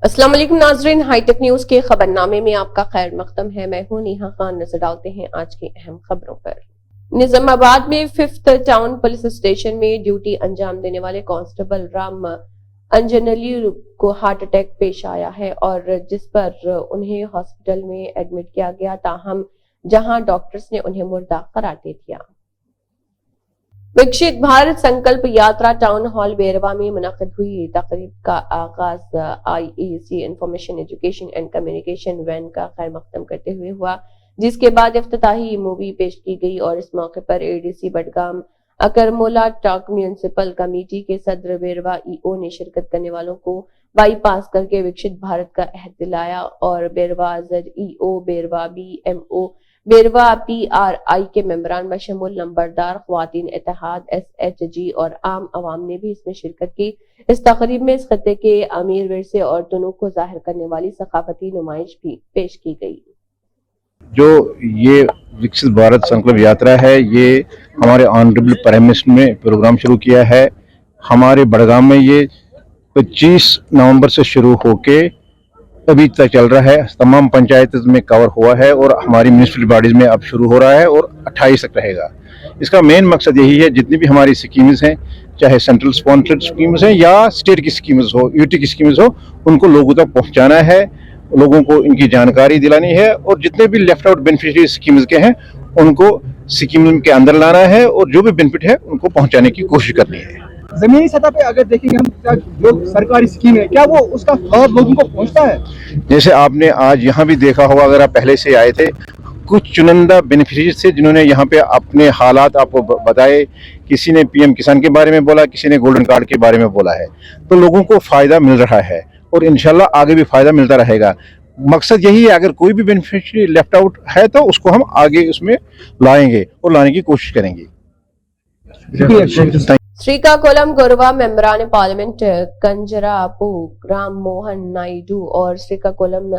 अस्सलाम वालेकुम नाजरीन, हाईटेक न्यूज के खबरनामे में आपका खैर मकदम है। मैं हूं नेहा खान। नजर डालते हैं आज की अहम खबरों पर। निजामाबाद में 5th टाउन पुलिस स्टेशन में ड्यूटी अंजाम देने वाले कांस्टेबल राम अंजनली को हार्ट अटैक पेश आया है और जिस पर उन्हें हॉस्पिटल में एडमिट किया गया, ताहम जहां डॉक्टर्स ने उन्हें मुर्दा करार दे दिया। विकसित भारत संकल्प यात्रा टाउन हॉल बेरवा में मुनक्किद हुई तकरीब का आगाज IEC information education and communication when का खैर मकदम करते हुए हुआ, जिसके बाद इफ्तिताही मूवी पेश की गई और इस मौके पर ADC बडगाम अकरमोला टाक म्यूनिसिपल कमेटी के सदर बेरवा EO ने शिरकत करने वालों को बाईपास करके विकसित भारत का अहद दिलाया और बेरवा ZEO, बेरवा BMO, बेरवा PRI के मेंबरान बशमूल नंबरदार, ख्वातीन इत्तेहाद, SHG और आम अवाम ने भी इसमें शिरकत की। इस तकरीब में इस खत्ते के अमीर विरसे और तनूक को जाहिर करने वाली सकाफती नुमाइश भी पेश की गई। जो ये विकसित भारत संकल्प यात्रा है, ये हमारे ऑनरेबल प्राइम मिनिस्टर ने प्रोग्राम शुरू किया है। हमारे बड़गाम में ये 25 नवंबर से शुरू होके अभी तक चल रहा है। तमाम पंचायत में कवर हुआ है और हमारी म्यूनिसिपल बॉडीज में अब शुरू हो रहा है और 28 तक रहेगा। इसका मेन मकसद यही है, जितनी भी हमारी स्कीम्स हैं, चाहे सेंट्रल स्पॉन्सर्ड स्कीम्स हैं या स्टेट की स्कीम्स हो, यूटी की स्कीम्स हो, उनको लोगों तक पहुंचाना है, लोगों को इनकी जानकारी दिलानी है और जितने भी लेफ्ट आउट बेनिफिशियरी स्कीम्स के हैं उनको स्कीम के अंदर लाना है और जो भी बेनिफिट है उनको पहुंचाने की कोशिश करनी है। जमीनी सतह पे अगर देखेंगे हम, जो सरकारी स्कीम है, क्या वो उसका लाभ लोगों को पहुंचता है? जैसे आपने आज यहाँ भी देखा होगा, अगर आप पहले से आए थे, कुछ चुनिंदा बेनिफिशियरीज थे जिन्होंने यहाँ पे अपने हालात आपको बताए। किसी ने PM किसान के बारे में बोला, किसी ने गोल्डन कार्ड के बारे में बोला है, तो लोगों को फायदा मिल रहा है और इंशाल्लाह आगे भी फायदा मिलता रहेगा। मकसद यही है, अगर कोई भी बेनिफिशियरी लेफ्ट आउट है तो उसको हम आगे उसमें लाएंगे और लाने की कोशिश करेंगे। श्रीकाकुलम गोरवा मेंबरान पार्लियामेंट कंजरापू राम मोहन नायडू और श्रीकाकुलम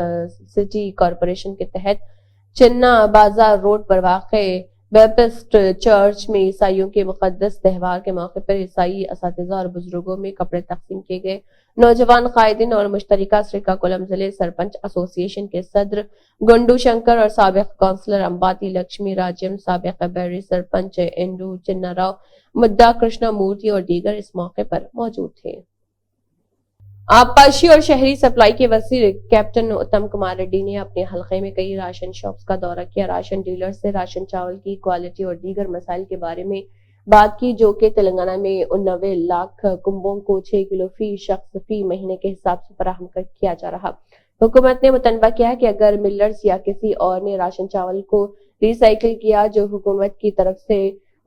सिटी कॉरपोरेशन के तहत चिन्ना बाजार रोड पर वाक़े बैप्टिस्ट चर्च में ईसाइयों के मुकद्दस त्यौहार के मौके पर ईसाई असातिज़ा और बुजुर्गों में कपड़े तकसीम किए गए। नौजवान कायदीन और मुश्तरिका श्रीकाकुलम जिले सरपंच एसोसिएशन के सदर गुंडू शंकर और साबिक काउंसलर अंबाती लक्ष्मी राज्यम, साबिक बैरी सरपंच इंडू चिन्नाराव, मुद्दा कृष्णा मूर्ति और दीगर इस मौके पर मौजूद थे। आबपाशी और शहरी सप्लाई के वजीर कैप्टन उत्तम कुमार रेड्डी ने अपने हलके में कई राशन शॉप्स का दौरा किया। राशन डीलर से राशन चावल की क्वालिटी और दीगर मसाइल के बारे में बात की, जो कि तेलंगाना में 89 लाख कुंबों को 6 किलो फी शख्स फी महीने के हिसाब से फराहम किया जा रहा। हुकूमत ने मुतनबा किया है कि अगर मिलर्स या किसी और ने राशन चावल को रिसाइकिल किया जो हुकूमत की तरफ से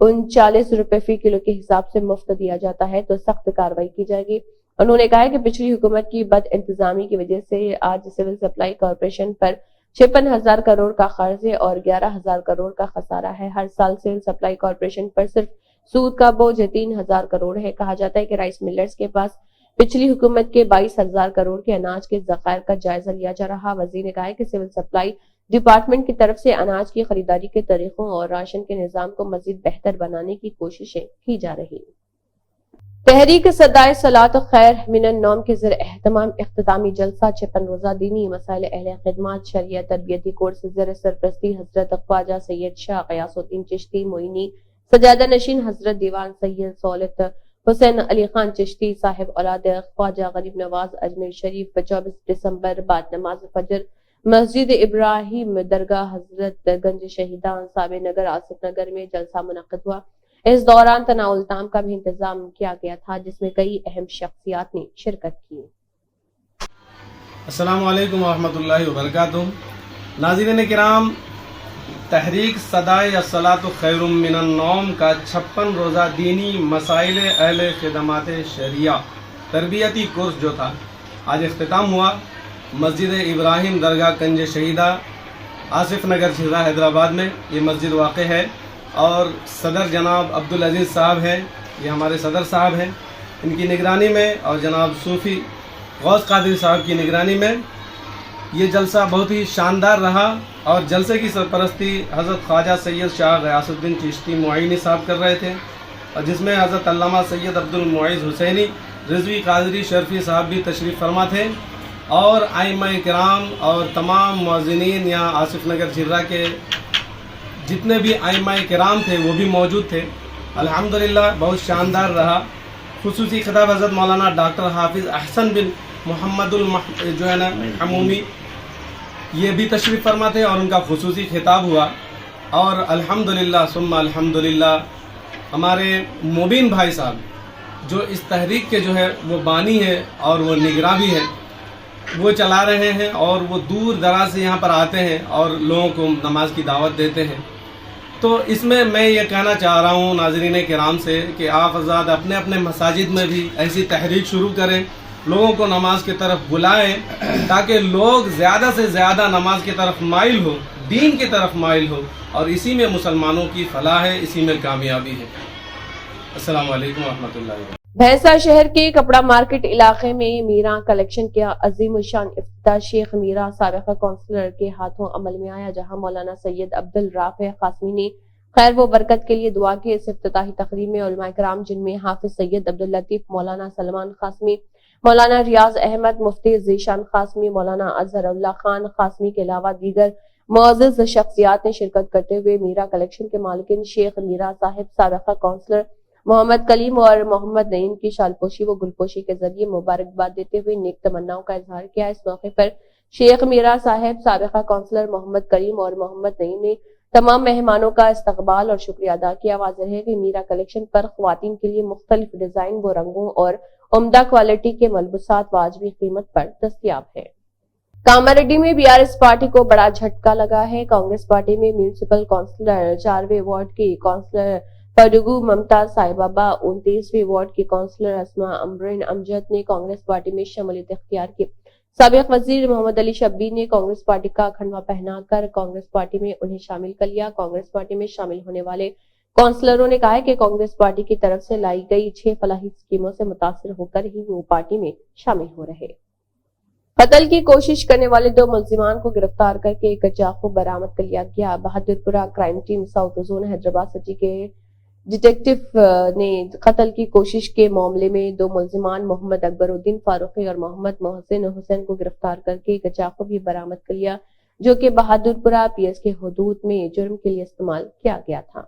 39 रुपए फी किलो के हिसाब से मुफ्त दिया जाता है तो सख्त कार्रवाई की जाएगी। उन्होंने कहा कि पिछली हुकूमत की बद इंतजामी की वजह से आज सिविल सप्लाई कॉरपोरेशन पर 56,000 करोड़ का कर्ज है और 11,000 करोड़ का खसारा है। हर साल सिविल सप्लाई कॉरपोरेशन पर सिर्फ सूद का बोझ 3,000 करोड़ है। कहा जाता है कि राइस मिलर्स के पास पिछली हुकूमत के 22,000 करोड़ के अनाज के ज़खायर का जायजा लिया जा रहा। वजीर ने कहा कि सिविल सप्लाई डिपार्टमेंट की तरफ से अनाज की खरीदारी के तरीकों और राशन के निजाम को मजीद बेहतर बनाने की कोशिशें की जा रही। तहरीक सदाए सलात खैर मिनन नौम के ज़र एहतमाम इख्तितामी जलसा 56 रोजा दीनी मसाइल अहले खिदमत शरियत तरबियती कोर्स ज़र सरप्रस्ती हजरत ख्वाजा सैयद शाह गयासुद्दीन चिश्ती मोइनी सजादा नशीन हजरत दीवान सैयद सौलत हुसैन अली खान चिश्ती साहिब औलाद ख्वाजा गरीब नवाज अजमेर शरीफ 24 दिसंबर बाद नमाज फजर मस्जिद इब्राहिम दरगाह हजरत गंज शहीदान साबे नगर आसिफ नगर में जलसा मुनक्किद हुआ। इस दौरान तनाउल ताम का भी इंतजाम किया गया था, जिसमें कई अहम शख्सियात ने शिरकत की। अस्सलामु अलैकुम वरहमतुल्लाहि वबरकातुहू। नाज़रीन किराम, तहरीक सदाए सलात खैरुम मिनन नौम का 56 रोज़ा दीनी मसाइल अहले खिदमत शरिया तरबियती कोर्स जो था, आज इख्तिताम हुआ। मस्जिद इब्राहिम दरगाह कंज शहीदा आसिफ नगर जिला हैदराबाद में ये मस्जिद वाक़ है और सदर जनाब अब्दुल अजीज़ साहब हैं, ये हमारे सदर साहब हैं, इनकी निगरानी में और जनाब सूफ़ी गौस कादिर साहब की निगरानी में ये जलसा बहुत ही शानदार रहा और जलसे की सरपरस्ती हज़रत ख्वाजा सैयद शाह गयासुद्दीन चिश्ती मुआइनी साहब कर रहे थे और जिसमें हज़रत अल्लामा सैयद अब्दुल मुईज़ हुसैनी रिजवी कादरी शर्फी साहब भी तशरीफ़ फरमा थे اور ائمہ کرام اور تمام مؤذنین یہاں آصف نگر جھرہ کے جتنے بھی ائمہ کرام تھے وہ بھی موجود تھے. الحمدللہ بہت شاندار رہا. خصوصی خطاب حضرت مولانا ڈاکٹر حافظ احسن بن محمد جو ہے نا عمومی یہ بھی تشریف فرما تھے اور ان کا خصوصی خطاب ہوا. اور الحمدللہ ثم الحمدللہ ہمارے مبین بھائی صاحب جو اس تحریک کے جو ہے وہ بانی ہے اور وہ نگراں بھی ہے، وہ چلا رہے ہیں اور وہ دور دراز سے یہاں پر آتے ہیں اور لوگوں کو نماز کی دعوت دیتے ہیں. تو اس میں یہ کہنا چاہ رہا ہوں ناظرین کرام سے کہ آپ حضرات اپنے اپنے مساجد میں بھی ایسی تحریک شروع کریں، لوگوں کو نماز کی طرف بلائیں تاکہ لوگ زیادہ سے زیادہ نماز کی طرف مائل ہو، دین کی طرف مائل ہو، اور اسی میں مسلمانوں کی فلاح ہے، اسی میں کامیابی ہے. السلام علیکم ورحمۃ اللہ وبرکاتہ. بھینسا شہر کے کپڑا مارکیٹ علاقے میں میرا کلیکشن کا عظیم الشان افتتاح شیخ میرا سابقہ کونسلر کے ہاتھوں عمل میں آیا، جہاں مولانا سید عبدالرافع قاسمی نے خیر و برکت کے لیے دعا کی. اس افتتاحی تقریب میں علماء کرام جن میں حافظ سید عبداللطیف، مولانا سلمان قاسمی، مولانا ریاض احمد، مفتی ذیشان قاسمی، مولانا اظہر اللہ خان قاسمی کے علاوہ دیگر معزز شخصیات نے شرکت کرتے ہوئے میرا کلیکشن کے مالکین شیخ میرا صاحب، سابقہ کونسلر محمد کلیم اور محمد نعیم کی شال پوشی و گل پوشی کے ذریعے مبارکباد دیتے ہوئے نیک تمناؤں کا اظہار کیا. اس موقع پر شیخ میرا صاحب، سابقہ کونسلر محمد کریم اور محمد نعیم نے تمام مہمانوں کا استقبال اور شکریہ ادا کیا. واضح ہے کہ میرا کلیکشن پر خواتین کے لیے مختلف ڈیزائن و رنگوں اور عمدہ کوالٹی کے ملبوسات واجبی قیمت پر دستیاب ہے. کاماریڈی میں BRS پارٹی کو بڑا جھٹکا لگا ہے. کانگریس پارٹی میں میونسپل کونسلر 4ویں وارڈ کی کونسلر پڈگو ممتا صاحبہ، 29ویں وارڈ کی کونسلر اسما امبرین امجد نے کانگریس پارٹی میں شمولیت اختیار کی. سابق وزیر محمد علی شبیر نے کانگریس پارٹی کا کھنڈوا پہنا کر کانگریس پارٹی میں انہیں شامل کر لیا. کانگریس پارٹی میں شامل ہونے والے کونسلروں نے کہا ہے کہ کانگریس پارٹی کی طرف سے لائی گئی 6 فلاحی اسکیموں سے متاثر ہو کر ہی وہ پارٹی میں شامل ہو رہے. قتل کی کوشش کرنے والے 2 ملزمان کو گرفتار کر کے ایک چاقو برآمد کر لیا گیا. Bahadurpura crime team south zone Hyderabad city کے ڈیٹیکٹو نے قتل کی کوشش کے معاملے میں 2 ملزمان محمد اکبر الدین فاروقی اور محمد محسن حسین کو گرفتار کر کے ایک چاقو بھی برآمد کر لیا، جو کہ بہادرپورہ PS کے حدود میں جرم کے لیے استعمال کیا گیا تھا.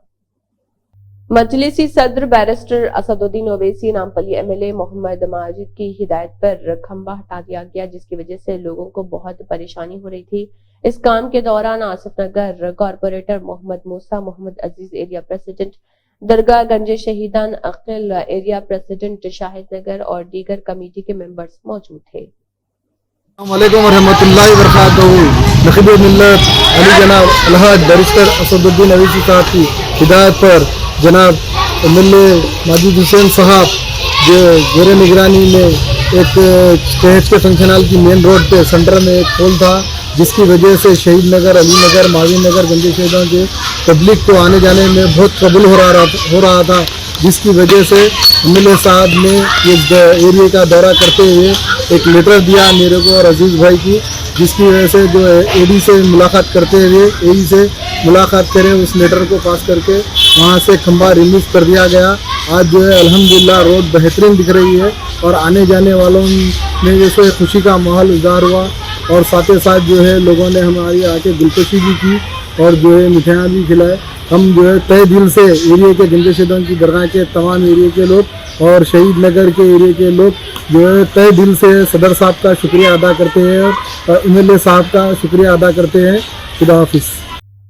مجلسی صدر بیرسٹر اسد الدین اویسی نامپلی MLA محمد ماجد کی ہدایت پر کھمبا ہٹا دیا گیا، جس کی وجہ سے لوگوں کو بہت پریشانی ہو رہی تھی. اس کام کے دوران آصف نگر کارپوریٹر محمد موسیٰ، محمد عزیز ایریا پریزیڈنٹ درگاہ گنج شہیدان، عقل ایریا پریزیڈنٹ شاہد نگر اور دیگر کمیٹی کے ممبرز موجود تھے. السلام علیکم ورحمۃ اللہ وبرکاتہ. نقیب ملت علی جناب الحاج بیرسٹر اسد الدین اویسی صاحب کی ہدایت پر جناب MLA ماجد حسین صاحب جو زیر نگرانی میں ایک صحت کے فنکشن ہال کی مین روڈ پہ سینٹر میں ایک پول تھا، جس کی وجہ سے شہید نگر، علی نگر، معاون نگر، گنج شہیدوں کے پبلک کو آنے جانے میں بہت ٹربل ہو رہا تھا، جس کی وجہ سے MLA صاحب نے اس ایریے کا دورہ کرتے ہوئے ایک لیٹر دیا میرے کو اور عزیز بھائی کی، جس کی وجہ سے جو ہے AD سے ملاقات کرتے ہوئے AE سے ملاقات کرے، اس لیٹر کو پاس کر کے وہاں سے کھمبا ریموو کر دیا گیا. آج جو ہے الحمدللہ روڈ بہترین دکھ رہی ہے اور آنے جانے والوں میں جو ہے خوشی کا ماحول اظہار ہوا، اور ساتھ ہی ساتھ جو ہے لوگوں نے ہماری آ کے دلکشی بھی کی اور جو ہے مٹھائیاں بھی کھلائے. ہم جو ہے تہ دل سے ایریے کے گنج شہیدوں کی درگاہ کے تمام ایریے کے لوگ اور شہید نگر کے ایریے کے لوگ جو ہے تہ دل سے صدر صاحب کا شکریہ ادا کرتے ہیں اور MLA صاحب کا شکریہ ادا کرتے ہیں. خدا حافظ.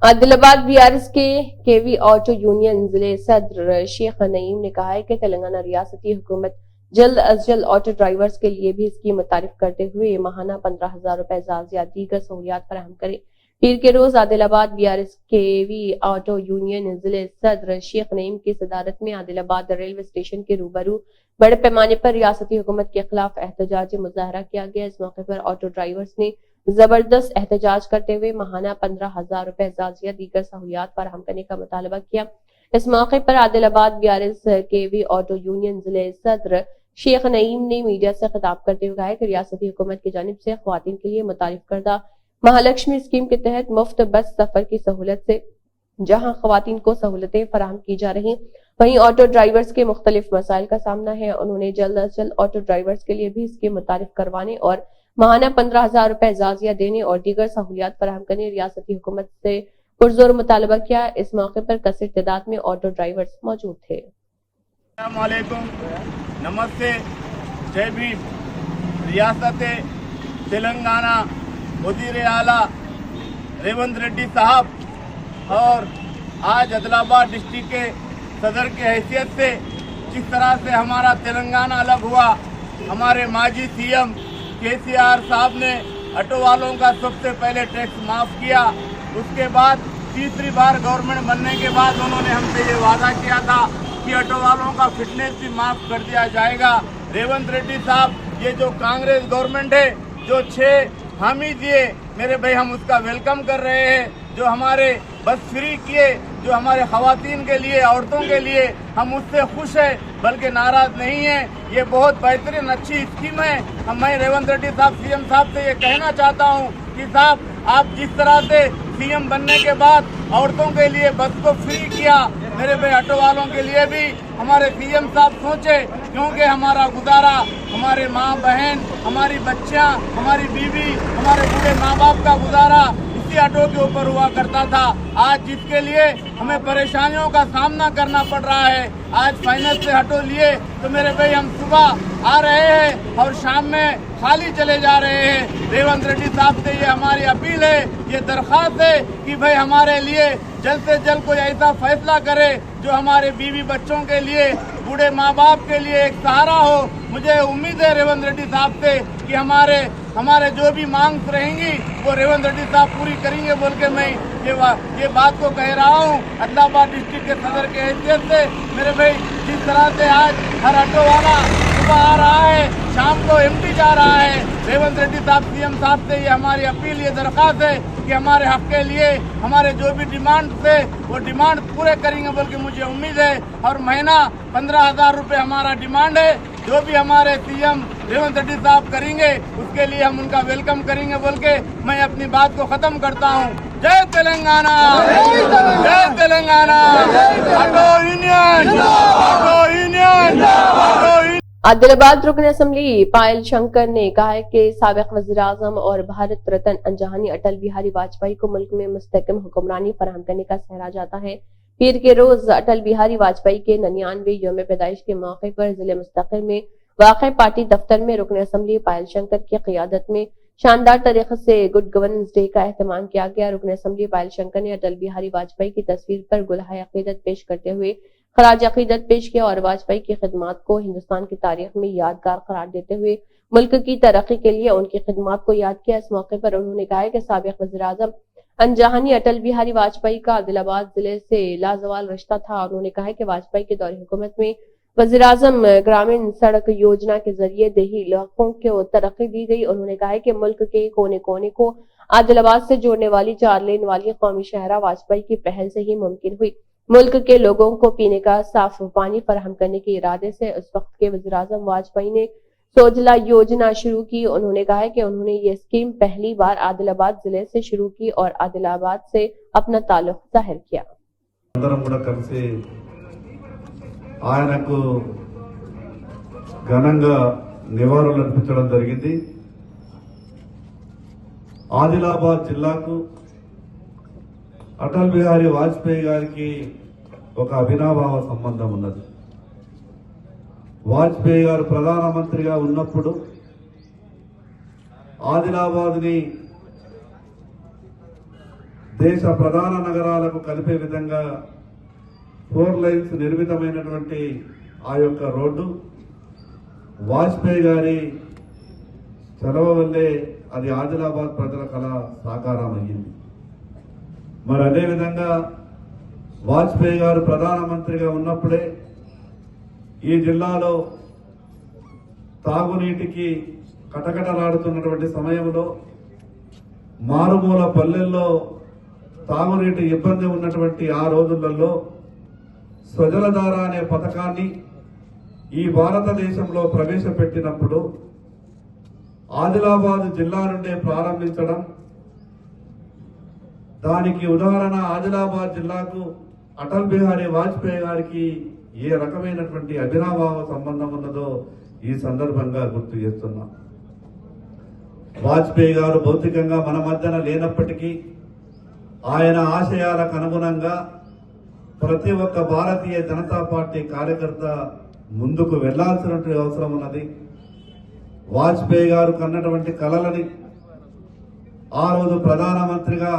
عادل آباد BRS کے KV آٹو یونین ضلع صدر شیخ نعیم نے کہا ہے کہ تلنگانہ ریاستی حکومت جلد از جلد آٹو ڈرائیورز کے لیے بھی اسکیم متعارف کرتے ہوئے ماہانہ 15,000 روپے اعزاز یا دیگر سہولیات فراہم کرے. پیر کے روز عادل آباد BRS KV آٹو یونین ضلع صدر شیخ نعیم کی صدارت میں عادل آباد ریلوے اسٹیشن کے روبرو بڑے پیمانے پر ریاستی حکومت کے خلاف احتجاجی مظاہرہ کیا گیا. اس موقع پر آٹو ڈرائیورز نے زبردست احتجاج کرتے ہوئے ماہانہ 15,000 روپے اعزاز یا دیگر سہولیات فراہم کرنے کا مطالبہ کیا. اس موقع پر عادل آباد BRS KV آٹو یونین ضلع صدر شیخ نعیم نے میڈیا سے خطاب کرتے ہوئے کہا کہ ریاستی حکومت کی جانب سے خواتین کے لیے متعارف کردہ مہالکشمی اسکیم کے تحت مفت بس سفر کی سہولت سے جہاں خواتین کو سہولتیں فراہم کی جا رہی، وہیں آٹو ڈرائیورز کے مختلف مسائل کا سامنا ہے. انہوں نے جلد از جلد آٹو ڈرائیورز کے لیے بھی اسکیم متعارف کروانے اور माहाना 15,000 रुपए एजाजिया देने और दीगर सहूलियात फराहम करने रियासती हुकूमत से पुरजोर मुतालबा किया। इस मौके पर कसीर तादाद में ऑटो ड्राइवर्स मौजूद थे। अस्सलामुअलैकुम, नमस्ते, जय भीम। रियासत तेलंगाना वज़ीर आला रेवंत रेड्डी साहब और आज आदिलाबाद डिस्ट्रिक्ट के सदर की हैसियत से जिस तरह से हमारा तेलंगाना अलग हुआ, हमारे माजी सीएम केसीआर साहब ने ऑटो वालों का सबसे पहले टैक्स माफ किया। उसके बाद तीसरी बार गवर्नमेंट बनने के बाद उन्होंने हमसे ये वादा किया था कि ऑटो वालों का फिटनेस भी माफ कर दिया जाएगा। रेवंत रेड्डी साहब, ये जो कांग्रेस गवर्नमेंट है जो 6 हामी दिए मेरे भाई, हम उसका वेलकम कर रहे हैं। जो हमारे बस फ्री किए, जो हमारे खवातीन के लिए, औरतों के लिए, हम उससे खुश हैं, बल्कि नाराज नहीं है। ये बहुत बेहतरीन अच्छी स्कीम है। मैं रेवंत रेड्डी साहब सीएम साहब से ये कहना चाहता हूँ कि साहब, आप जिस तरह से सीएम बनने के बाद औरतों के लिए बस को फ्री किया, मेरे भाई ऑटो वालों के लिए भी हमारे सीएम साहब सोचे, क्योंकि हमारा गुजारा, हमारे माँ बहन, हमारी बच्चियाँ, हमारी बीवी, हमारे बूढ़े माँ बाप का गुजारा इसी ऑटो के ऊपर हुआ करता था। आज जिसके लिए हमें परेशानियों का सामना करना पड़ रहा है, आज फाइनेंस से ऑटो लिए तो मेरे भाई हम सुबह आ रहे हैं और शाम में खाली चले जा रहे हैं। रेवंत रेड्डी साहब से ये हमारी अपील है, ये दरख्वास्त है कि भाई हमारे लिए जल्द से जल्द कोई ऐसा फैसला करे जो हमारे बीवी बच्चों के लिए, बूढ़े माँ बाप के लिए एक सहारा हो। मुझे उम्मीद है रेवंत रेड्डी साहब से कि हमारे जो भी मांग रहेंगी वो रेवंत रेड्डी साहब पूरी करेंगे बोल के मैं ये बात को कह रहा हूँ। आदिलाबाद डिस्ट्रिक्ट के सदर के हैसियत से मेरे भाई, जिस तरह से आज हर ऑटो वाला सुबह आ रहा है, शाम को एमटी जा रहा है, रेवंत रेड्डी साहब सीएम साहब से ये हमारी अपील, ये दरख्वास्त है कि हमारे हक के लिए हमारे जो भी डिमांड थे वो डिमांड पूरे करेंगे बोल के मुझे उम्मीद है। और महीना 15,000 रुपये हमारा डिमांड है, जो भी हमारे सीएम रेवंत रेड्डी साहब करेंगे उसके लिए हम उनका वेलकम करेंगे बोल के मैं अपनी बात को खत्म करता हूँ। जय तेलंगाना, जय Telangana, auto union, auto union, auto union. Adilabad रुकन असम्बली पायल शंकर ने कहा है कि साबिक वज़ीर-ए-आज़म और भारत रत्न अंजहानी अटल बिहारी वाजपेयी को मुल्क में मुस्तकिम हुक्मरानी फराहम करने का सहरा जाता है। पीर के रोज अटल बिहारी वाजपेयी के 99वें यौम पैदाइश के मौके पर जिले मुस्तकिल में वाक़े पार्टी दफ्तर में रुकन असम्बली पायल शंकर की क़ियादत में शानदार तरीके से गुड गवर्नेंस डे का एहतमाम किया गया। रुकन असम्बली पायल शंकर ने अटल बिहारी वाजपेयी की तस्वीर पर गुलहाए अकीदत पेश करते हुए खराज अकीदत पेश किया और वाजपेयी की खिदमात को हिंदुस्तान की तारीख में यादगार करार देते हुए मुल्क की तरक्की के लिए उनकी खिदमात को याद किया। इस मौके पर उन्होंने कहा कि साबिक वज़ीर-ए-आज़म अंजहानी अटल बिहारी वाजपेयी का आदिलाबाद जिले से लाजवाल रिश्ता था। उन्होंने कहा कि वाजपेयी के दौरे हुकूमत में वज़ीर-ए-आज़म ग्रामीण सड़क योजना के जरिए देही इलाकों को तरक्की दी गई। उन्होंने कहा कि मुल्क के कोने कोने को आदिलाबाद से जोड़ने वाली 4 लेन वाली कौमी शहरा वाजपेयी की पहल से ही मुमकिन हुई। मुल्क के लोगों को पीने का साफ पानी फराहम करने के इरादे से उस वक्त के वज़ीर-ए-आज़म वाजपेयी ने सोजला योजना शुरू की। उन्होंने कहा कि उन्होंने ये स्कीम पहली बार आदिलाबाद जिले से शुरू की और आदिलाबाद से अपना ताल्लुक जाहिर किया। ఆయనకు ఘనంగా నివాళులు అర్పించడం జరిగింది। ఆదిలాబాద్ జిల్లాకు అటల్ బిహారీ వాజ్పేయి గారికి ఒక అవినాభావ సంబంధం ఉన్నది। వాజ్పేయి గారు ప్రధానమంత్రిగా ఉన్నప్పుడు ఆదిలాబాద్ని దేశ ప్రధాన నగరాలకు కలిపే విధంగా 4 లైన్స్ నిర్మితమైనటువంటి ఆ యొక్క రోడ్డు వాజ్పేయి గారి చలవ వల్లే అది ఆదిలాబాద్ ప్రజల కళ సాకారం అయ్యింది। మరి అదేవిధంగా వాజ్పేయి గారు ప్రధానమంత్రిగా ఉన్నప్పుడే ఈ జిల్లాలో తాగునీటికి కటకటలాడుతున్నటువంటి సమయంలో మారుమూల పల్లెల్లో తాగునీటి ఇబ్బంది ఉన్నటువంటి ఆ రోజులలో స్వజలధార అనే పథకాన్ని ఈ భారతదేశంలో ప్రవేశపెట్టినప్పుడు ఆదిలాబాద్ జిల్లా నుండే ప్రారంభించడం, దానికి ఉదాహరణ ఆదిలాబాద్ జిల్లాకు అటల్ బిహారీ వాజ్పేయి గారికి ఏ రకమైనటువంటి అవినాభావ సంబంధం ఉన్నదో ఈ సందర్భంగా గుర్తు చేస్తున్నా। వాజ్పేయి గారు భౌతికంగా మన మధ్యన లేనప్పటికీ ఆయన ఆశయాలకు అనుగుణంగా ప్రతి ఒక్క భారతీయ జనతా పార్టీ కార్యకర్త ముందుకు వెళ్లాల్సినటువంటి అవసరం ఉన్నది. వాజ్పేయి గారు కన్నటువంటి కలలని ఆ రోజు ప్రధానమంత్రిగా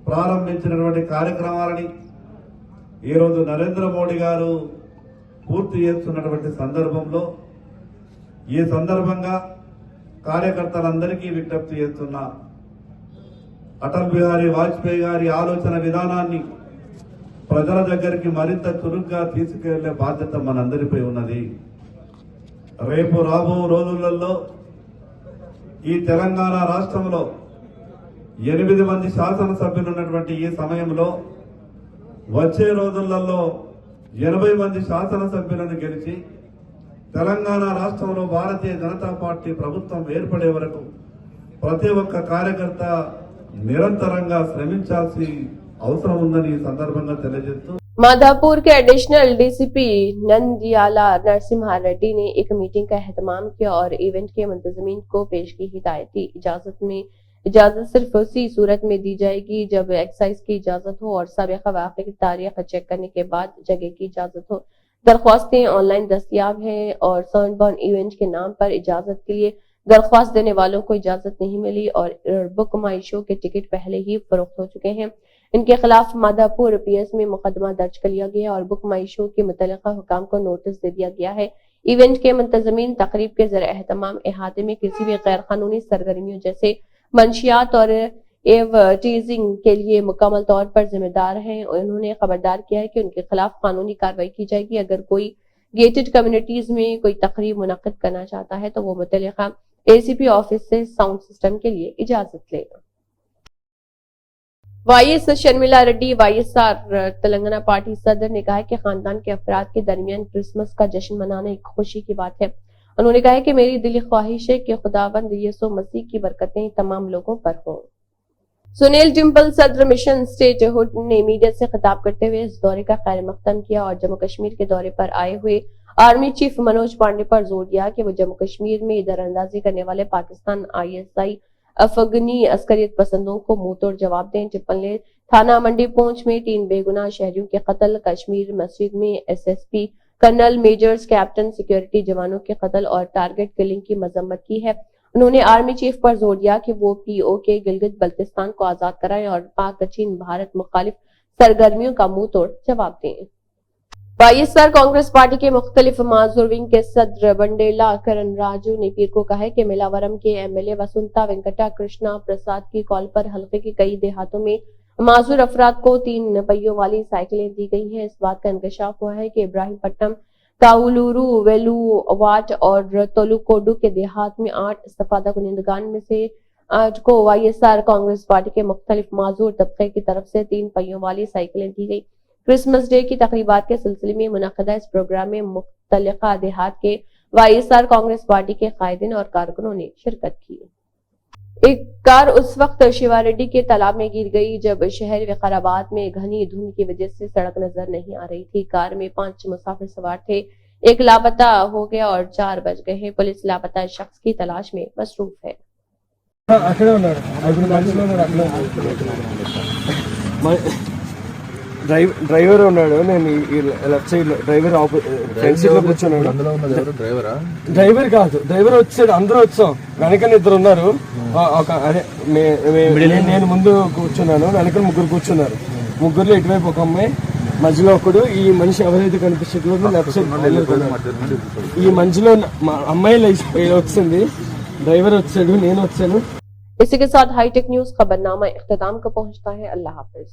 ప్రారంభించినటువంటి కార్యక్రమాలని ఈరోజు నరేంద్ర మోడీ గారు పూర్తి చేస్తున్నటువంటి సందర్భంలో ఈ సందర్భంగా కార్యకర్తలందరికీ విజ్ఞప్తి చేస్తున్నా, అటల్ బిహారీ వాజ్పేయి గారి ఆలోచన విధానాన్ని ప్రజల దగ్గరికి మరింత చురుగ్గా తీసుకెళ్లే బాధ్యత మనందరిపై ఉన్నది. రేపు రాబో రోజులలో ఈ తెలంగాణ రాష్ట్రంలో 8 మంది శాసనసభ్యులు ఉన్నటువంటి ఈ సమయంలో వచ్చే రోజులలో 80 మంది శాసనసభ్యులను గెలిచి తెలంగాణ రాష్ట్రంలో భారతీయ జనతా పార్టీ ప్రభుత్వం ఏర్పడే వరకు ప్రతి ఒక్క కార్యకర్త నిరంతరంగా శ్రమించాల్సి అవసరం ఉందని ఈ సందర్భంగా తెలియజేస్తూ माधापुर के एडिशनल डीसीपी नंदियाला नरसिम्हा रेड्डी ने एक मीटिंग का एहतमाम किया और इवेंट के मुंतजमीन को पेश की हिदायत दी। इजाजत सिर्फ उसी सूरत में दी जाएगी जब एक्साइज की इजाजत हो और साबिक़ा वाक़े की तारीख चेक करने के बाद जगह की इजाजत हो। दरख्वास्तें ऑनलाइन दस्तयाब हैं और सनबर्न इवेंट के नाम पर इजाजत के लिए दरख्वास्त देने वालों को इजाजत नहीं मिली और बुक माई शो के टिकट पहले ही फरोख्त हो चुके हैं। इनके खिलाफ माधापुर पीएस में मुकदमा दर्ज कर लिया गया और बुक माई शो के मुतल्लिका हुकाम को नोटिस दे दिया गया है। इवेंट के मुंतजमीन तकरीब के ज़र एहतमाम अहाते में किसी भी गैर कानूनी सरगर्मियों जैसे मंशियात और एडवर्टीजिंग के लिए मुकम्मल तौर पर जिम्मेदार हैं। उन्होंने खबरदार किया है कि उनके खिलाफ कानूनी कार्रवाई की जाएगी। अगर कोई गेटेड कम्युनिटीज में कोई तकरीब मुनक्किद करना चाहता है तो वो मुतल्लिका एसीपी ऑफिस से साउंड सिस्टम के लिए इजाजत ले। YS Sharmila Reddy YSR Telangana party सदर ने कहा है कि खानदान के अफराद के दरमियान क्रिसमस का जश्न मनाना एक खुशी की बात है। उन्होंने कहा है कि मेरी दिली ख्वाहिश है कि खुदावंद यीशु मसीह की बरकतें तमाम लोगों पर हों। सुनील डिम्पल सदर मिशन स्टेट हुड ने मीडिया से खिताब करते हुए इस दौरे का खैर मकदम किया और जम्मू कश्मीर के दौरे पर आए हुए आर्मी चीफ मनोज पांडे पर जोर दिया कि वो जम्मू कश्मीर में इधर अंदाजी करने वाले पाकिस्तान ISI अफगानी अस्करियत पसंदों को मुंह तोड़ जवाब दें। डिम्पल ने थाना मंडी पूंछ में 3 बेगुनाह शहरियों के कत्ल, कश्मीर मस्जिद में SSP colonel majors captain security जवानों के कत्ल और टारगेट किलिंग की मजम्मत की है। उन्होंने आर्मी चीफ पर जोर दिया कि वो POK गिलगित बल्तिस्तान को आजाद कराएं और पाक चीन भारत मुखालिफ सरगर्मियों का मुंह तोड़ जवाब दें। वाईएसआर कांग्रेस पार्टी के मुख्तलिफ माजूर विंग के सदर बंडेला करण राजू ने पीर को कहा है कि मिलावरम के MLA वसुंता वेंकटा कृष्णा प्रसाद की कॉल पर हल्के के कई देहातों में माजूर अफराद को 3 पहियों वाली साइकिलें दी गई हैं। इस बात का इंकशाफ हुआ है कि इब्राहिमपट्टनम, काउलूरू, वेलुवाट और तोलुकोडू के देहात में 8 इस्तेफादा कुनिंदगान में से 8 को वाईएसआर कांग्रेस पार्टी के मुख्तलिफ माजूर तबके की तरफ से 3 पहियों वाली साइकिलें दी गई। क्रिसमस डे की तकरीबात के सिलसिले में मुनक़दा इस प्रोग्राम में मुख्तलिका देहात के वाईएसआर कांग्रेस पार्टी के कायदीन और कारकुनों ने शिरकत की। एक कार उस वक्त शिवा रेड्डी के तालाब में गिर गई जब शहर विकाराबाद में घनी धुंध की वजह से सड़क नजर नहीं आ रही थी। कार में 5 मुसाफिर सवार थे, एक लापता हो गया और 4 बच गए हैं। पुलिस लापता शख्स की तलाश में मसरूफ है। డ్రైవర్ ఉన్నాడు, నేను లెఫ్ట్ సైడ్ లో డ్రైవర్ ఫ్రంట్ సీట్ లో కూర్చున్నాడు. డ్రైవర్ కాదు, డ్రైవర్ వచ్చాడు, అందరూ వచ్చాం. వెనక 2 ఉన్నారు, అదే నేను ముందు కూర్చున్నాను, వెనక 3 కూర్చున్నారు. 3లో ఇటువైపు ఒక అమ్మాయి, మధ్యలో ఒకడు. ఈ మనిషి ఎవరైతే కనిపించట్లేదు లెఫ్ట్ సైడ్, ఈ మధ్యలో అమ్మాయి వచ్చింది, డ్రైవర్ వచ్చాడు, నేను వచ్చాను. इसी के साथ हाईटेक न्यूज खबरनामा इख्तिताम को पहुंचता है। अल्लाह हाफिज।